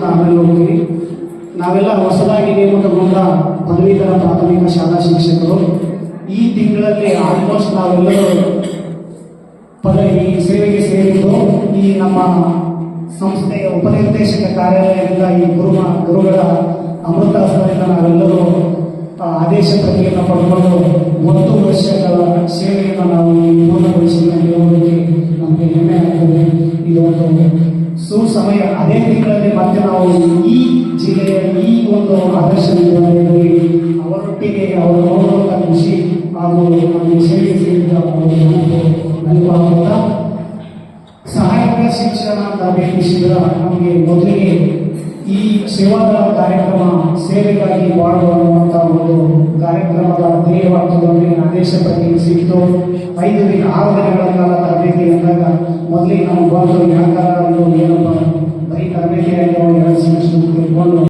ಮುಗಿಸ್ಕೊಂಡು ಆಮೇಲೆ ಹೋಗ್ತೀವಿ. ನಾವೆಲ್ಲ ಹೊಸದಾಗಿ ನೇಮಕಗೊಂಡ ಪದವೀಧರ ಪ್ರಾಥಮಿಕ ಶಾಲಾ ಶಿಕ್ಷಕರು ಈ ತಿಂಗಳಲ್ಲಿ ಆಲ್ಮೋಸ್ಟ್ ನಾವೆಲ್ಲರೂ ಈ ಸೇವೆಗೆ ಸೇರಿದ್ದು ಈ ನಮ್ಮ ಸಂಸ್ಥೆಯ ಉಪನಿರ್ದೇಶಕ ಕಾರ್ಯಾಲಯದಿಂದ ಈ ಗುರುಗಳ ಅಮೃತ ಹಸ್ತದಿಂದ ನಾವೆಲ್ಲರೂ ಆದೇಶ ಪ್ರತಿಯನ್ನು ಪಡ್ಕೊಂಡು 1 ವರ್ಷಗಳ ಸೇವೆಯನ್ನು ನಾವು ಪೂರ್ಣಗೊಳಿಸಿರುವುದಕ್ಕೆ ನಮಗೆ ಹೆಮ್ಮೆ ಆಗ್ತದೆ. ಇದೊಂದು ಸುಸಮಯ. ಅದೇ ತಿಂಗಳಲ್ಲಿ ಮತ್ತೆ ನಾವು ಈ ಜಿಲ್ಲೆಯ ಈ ಒಂದು ಆದರ್ಶ ವಿದ್ಯಾಲಯದಲ್ಲಿ ಅವರೊಟ್ಟಿಗೆ ಅವರ ನೋಡುವಂಥ ಖುಷಿ ಹಾಗೂ ನಮಗೆ ಸೇವೆ ಸೇರಿದ ನೆನಪಾಗುತ್ತಾ ಸಹಾಯಕ ಶಿಕ್ಷಣ ತರಬೇತಿ ಶಿಬಿರ ನಮಗೆ ಮೊದಲಿಗೆ ಈ ಸೇವಾದಾರ ಕಾರ್ಯಕ್ರಮ ಸೇವೆಗಾಗಿ ಬಾಳುವ ಅನ್ನುವಂಥ ಒಂದು ಕಾರ್ಯಕ್ರಮದ ಧ್ಯೇಯವಾಕ್ಯದಲ್ಲಿ ಆದೇಶ ಪ್ರತಿ ಸಿಕ್ತು. 6 ದಿನಗಳ ಕಾಲ ತರಬೇತಿ ಅಂದಾಗ ಮೊದಲಿಗೆ ನಾವು ಬಂದು ಯಾಕಾರ ಏನಪ್ಪ ಬರೀ ತರಬೇತಿಯಾಗಿ 2 ಸೆಮಿಸ್ಟರ್ ತಿಳ್ಕೊಂಡು